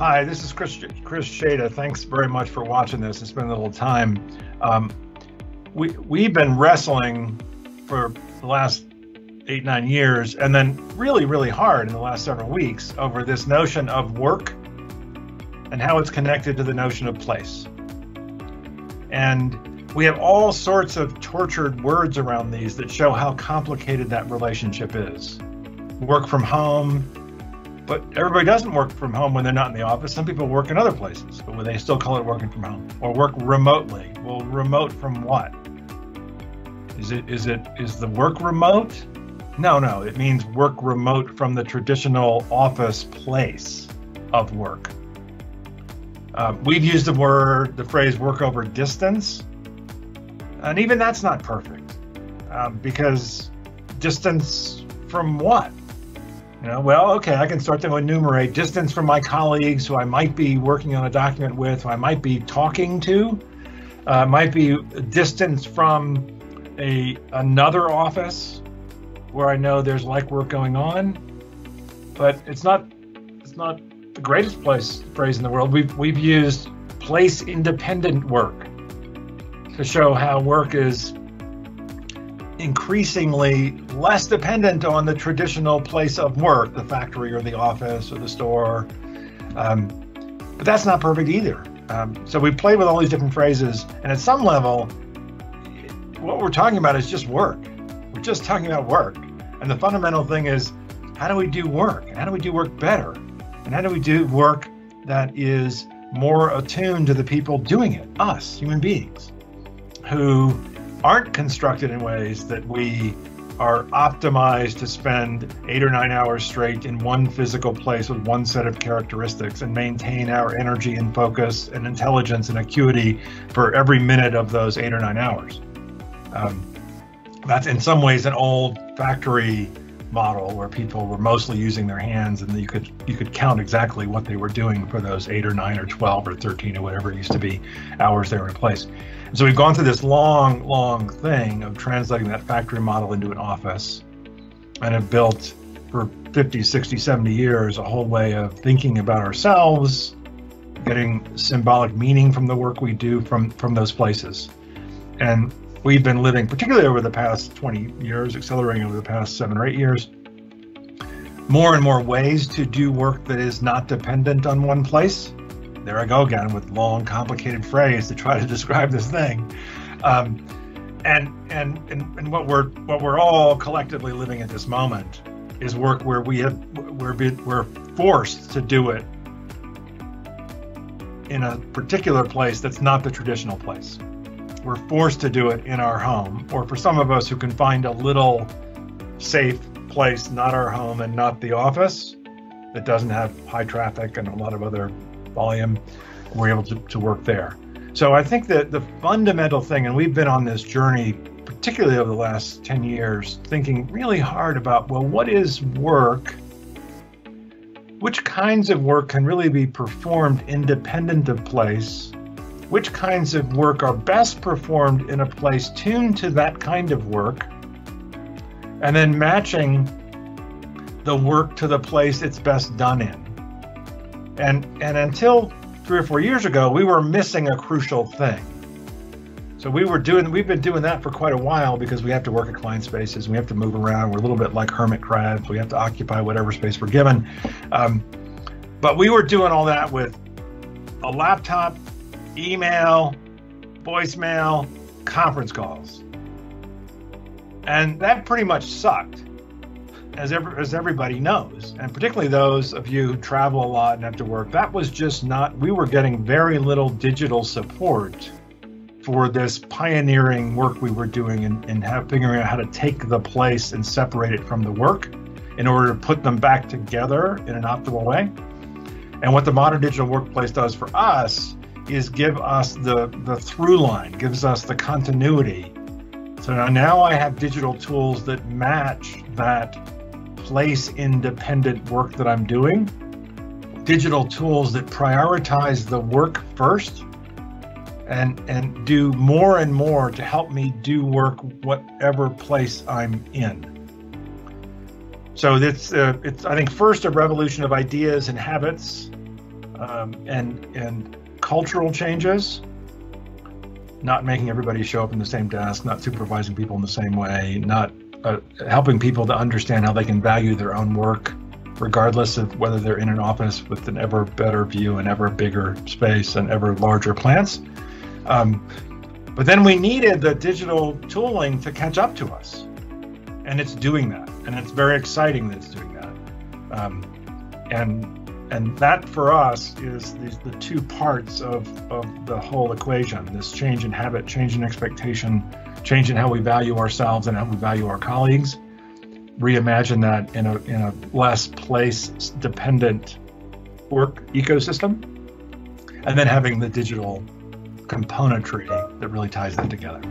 Hi, this is Chris Shada. Thanks very much for watching this. It's been a little time. We've been wrestling for the last 8-9 years, and then really hard in the last several weeks over this notion of work and how it's connected to the notion of place. And we have all sorts of tortured words around these that show how complicated that relationship is. Work from home, but everybody doesn't work from home when they're not in the office. Some people work in other places, but they still call it working from home. Or work remotely. Well, remote from what? Is the work remote? No, it means work remote from the traditional office place of work. We've used the phrase work over distance, and even that's not perfect, because distance from what? Well, okay, I can start to enumerate distance from my colleagues who I might be working on a document with, who I might be talking to, might be distance from another office where I know there's like work going on, but it's not the greatest phrase in the world. We've used place independent work to show how work is increasingly less dependent on the traditional place of work, the factory or the office or the store. But that's not perfect either. So we play with all these different phrases, and at some level, what we're talking about is just work. We're just talking about work. And the fundamental thing is, how do we do work? And how do we do work better? And how do we do work that is more attuned to the people doing it, us, human beings, who aren't constructed in ways that we are optimized to spend 8 or 9 hours straight in one physical place with one set of characteristics and maintain our energy and focus and intelligence and acuity for every minute of those 8 or 9 hours. That's in some ways an old factory model where people were mostly using their hands, and you could count exactly what they were doing for those 8 or 9 or 12 or 13 or whatever it used to be hours they were in place. And so we've gone through this long thing of translating that factory model into an office, and have built for 50, 60, 70 years a whole way of thinking about ourselves, getting symbolic meaning from the work we do from those places. And we've been living, particularly over the past 20 years, accelerating over the past 7 or 8 years, more and more ways to do work that is not dependent on one place. There I go again with long, complicated phrase to try to describe this thing. And what we're all collectively living at this moment is work where we're forced to do it in a particular place that's not the traditional place. We're forced to do it in our home, or for some of us who can find a little safe place, not our home and not the office, that doesn't have high traffic and a lot of other volume, we're able to work there. So I think that the fundamental thing, and we've been on this journey, particularly over the last 10 years, thinking really hard about, well, what is work? Which kinds of work can really be performed independent of place? Which kinds of work are best performed in a place tuned to that kind of work, and then matching the work to the place it's best done in. And until 3 or 4 years ago, we were missing a crucial thing. So we've been doing that for quite a while, because we have to work at client spaces, we have to move around, we're a little bit like hermit crabs, we have to occupy whatever space we're given. But we were doing all that with a laptop, email, voicemail, conference calls. And that pretty much sucked, as everybody knows. And particularly those of you who travel a lot and have to work, that was just not, we were getting very little digital support for this pioneering work we were doing and figuring out how to take the place and separate it from the work in order to put them back together in an optimal way. And what the modern digital workplace does for us is give us the through line, gives us the continuity. So now I have digital tools that match that place independent work that I'm doing, digital tools that prioritize the work first and do more and more to help me do work whatever place I'm in. So it's I think first a revolution of ideas and habits, and cultural changes, not making everybody show up in the same desk, not supervising people in the same way, not helping people to understand how they can value their own work, regardless of whether they're in an office with an ever better view and ever bigger space and ever larger plants. But then we needed the digital tooling to catch up to us. And it's doing that. And it's very exciting that it's doing that. And that for us is the two parts of the whole equation, this change in habit, change in expectation, change in how we value ourselves and how we value our colleagues. Reimagine that in a less place-dependent work ecosystem, and then having the digital componentry that really ties that together.